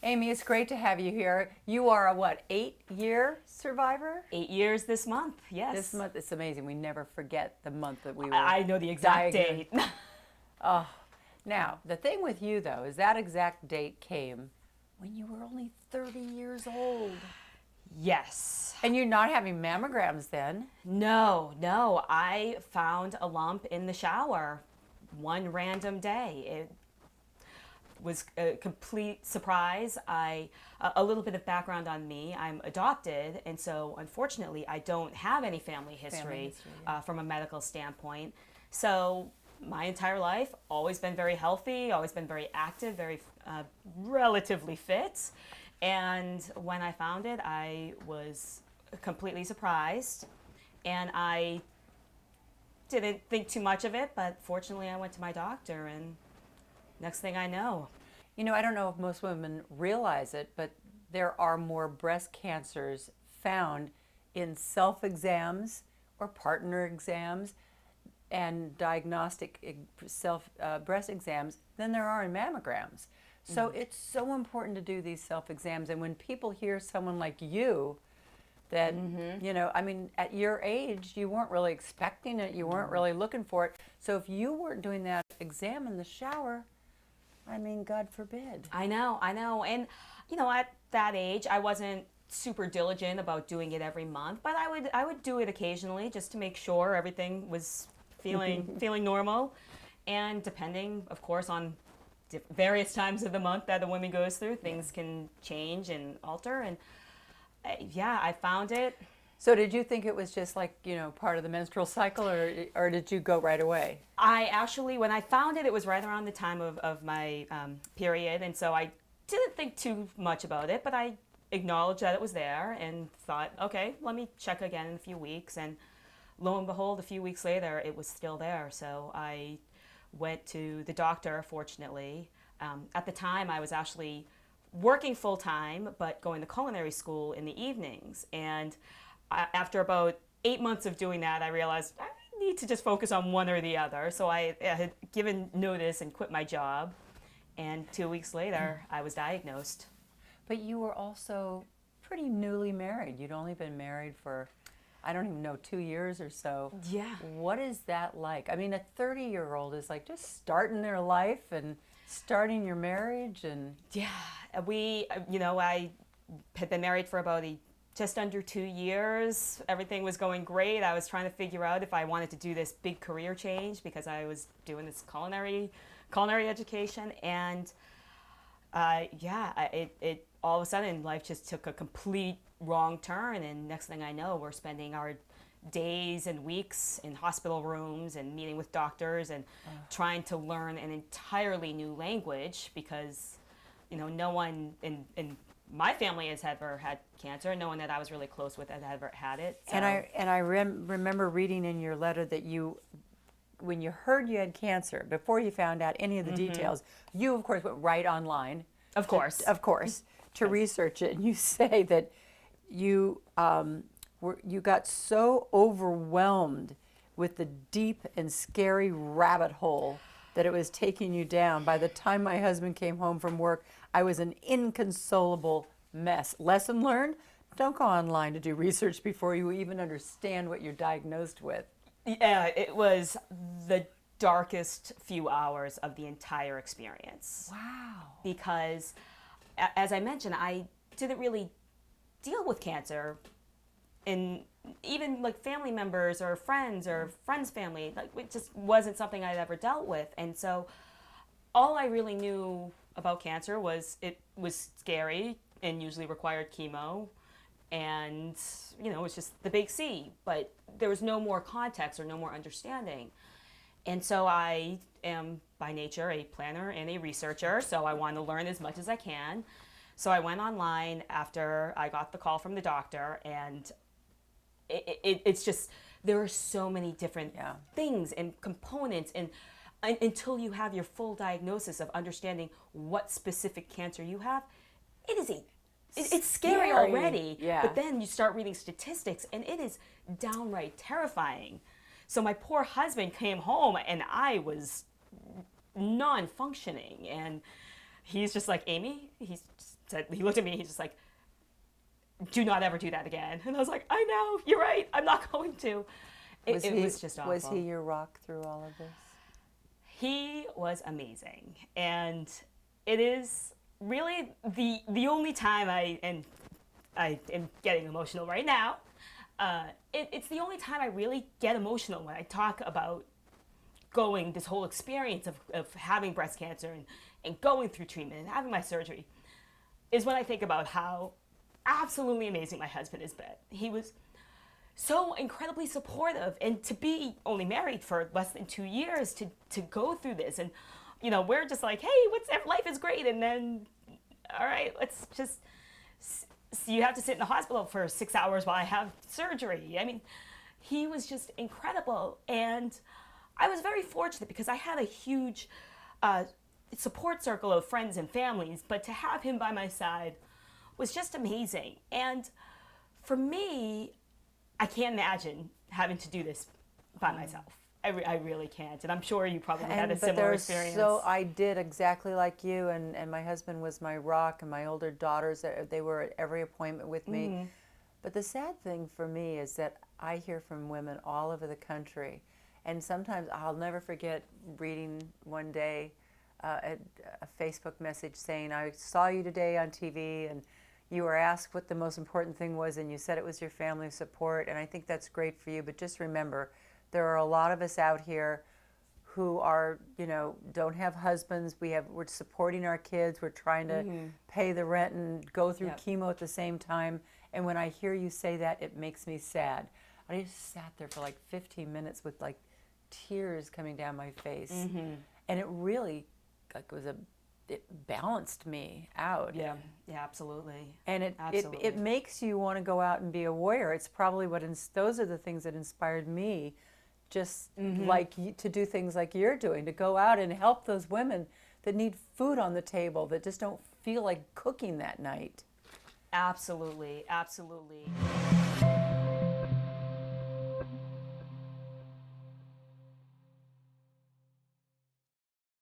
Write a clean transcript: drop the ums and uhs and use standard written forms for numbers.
Aimee, it's great to have you here. You are a what, 8-year survivor? 8 years this month, yes. This month, it's amazing. We never forget the month that we were I know the exact date. Oh, now, the thing with you, though, is that exact date came when you were only 30 years old. Yes. And you're not having mammograms then. No. I found a lump in the shower one random day. It was a complete surprise. A little bit of background on me. I'm adopted, and so unfortunately, I don't have any family history, from a medical standpoint. So my entire life, always been very healthy, always been very active, very relatively fit. And when I found it, I was completely surprised, and I didn't think too much of it, but fortunately I went to my doctor, and next thing I know. You know, I don't know if most women realize it, but there are more breast cancers found in self-exams or partner exams and diagnostic breast exams than there are in mammograms. So it's so important to do these self-exams. And when people hear someone like you that, you know, I mean, at your age, you weren't really expecting it. You weren't really looking for it. So if you weren't doing that exam in the shower, I mean, God forbid. I know. And, you know, at that age, I wasn't super diligent about doing it every month, but I would do it occasionally just to make sure everything was feeling normal. And depending, of course, on various times of the month that a woman goes through, things can change and alter. And yeah, I found it. So did you think it was just like, you know, part of the menstrual cycle, or did you go right away? I actually, when I found it, it was right around the time of my period. And so I didn't think too much about it, but I acknowledged that it was there and thought, okay, let me check again in a few weeks. And lo and behold, a few weeks later, it was still there. So I went to the doctor, fortunately. At the time, I was actually working full time, but going to culinary school in the evenings. And after about 8 months of doing that, I realized I need to just focus on one or the other. So I had given notice and quit my job. And 2 weeks later, I was diagnosed. But you were also pretty newly married. You'd only been married for, I don't even know, 2 years or so. Yeah. What is that like? I mean, a 30-year-old is like just starting their life and starting your marriage and... Yeah, I had been married for about just under 2 years. Everything was going great. I was trying to figure out if I wanted to do this big career change because I was doing this culinary education. And it all of a sudden life just took a complete wrong turn. And next thing I know, we're spending our days and weeks in hospital rooms and meeting with doctors and trying to learn an entirely new language because, you know, no one in my family has ever had cancer. No one that I was really close with had ever had it. So. And I remember reading in your letter that when you heard you had cancer, before you found out any of the details, you of course went right online. Of course, to research it. And you say that you got so overwhelmed with the deep and scary rabbit hole that it was taking you down. By the time my husband came home from work, I was an inconsolable mess. Lesson learned, don't go online to do research before you even understand what you're diagnosed with. Yeah, it was the darkest few hours of the entire experience. Wow. Because, as I mentioned, I didn't really deal with cancer in even like family members or friends family. Like, it just wasn't something I'd ever dealt with. And so all I really knew about cancer was it was scary and usually required chemo. And, you know, it's just the big C. But there was no more context or no more understanding. And so I am by nature a planner and a researcher. So I want to learn as much as I can. So I went online after I got the call from the doctor, and it's just, there are so many different things and components, and until you have your full diagnosis of understanding what specific cancer you have, it's scary already. Yeah. But then you start reading statistics, and it is downright terrifying. So my poor husband came home, and I was non-functioning, and he's just like, Aimee, he's said, he looked at me, he's just like, do not ever do that again. And I was like, I know, you're right, I'm not going to. It was just awful. Was he your rock through all of this? He was amazing. And it is really the only time I am getting emotional right now. It's the only time I really get emotional when I talk about going this whole experience of having breast cancer and going through treatment and having my surgery, is when I think about how absolutely amazing my husband has been. He was so incredibly supportive, and to be only married for less than 2 years to go through this, and we're just like, hey, life is great, and then all right, let's just, so you have to sit in the hospital for 6 hours while I have surgery. I mean, he was just incredible, and I was very fortunate because I had a huge support circle of friends and families, but to have him by my side was just amazing. And for me, I can't imagine having to do this by myself. I really can't, and I'm sure you probably had a similar experience. So I did exactly like you, and my husband was my rock, and my older daughters, they were at every appointment with me. But the sad thing for me is that I hear from women all over the country, and sometimes I'll never forget reading one day a Facebook message saying, I saw you today on TV, and you were asked what the most important thing was, and you said it was your family support, and I think that's great for you, but just remember, there are a lot of us out here who are, don't have husbands. We're supporting our kids. We're trying to pay the rent and go through chemo at the same time. And when I hear you say that, it makes me sad. I just sat there for like 15 minutes with like tears coming down my face. And it really it balanced me out. Yeah, absolutely. And Absolutely. it makes you want to go out and be a warrior. It's probably those are the things that inspired me, just to do things like you're doing, to go out and help those women that need food on the table, that just don't feel like cooking that night. Absolutely, absolutely.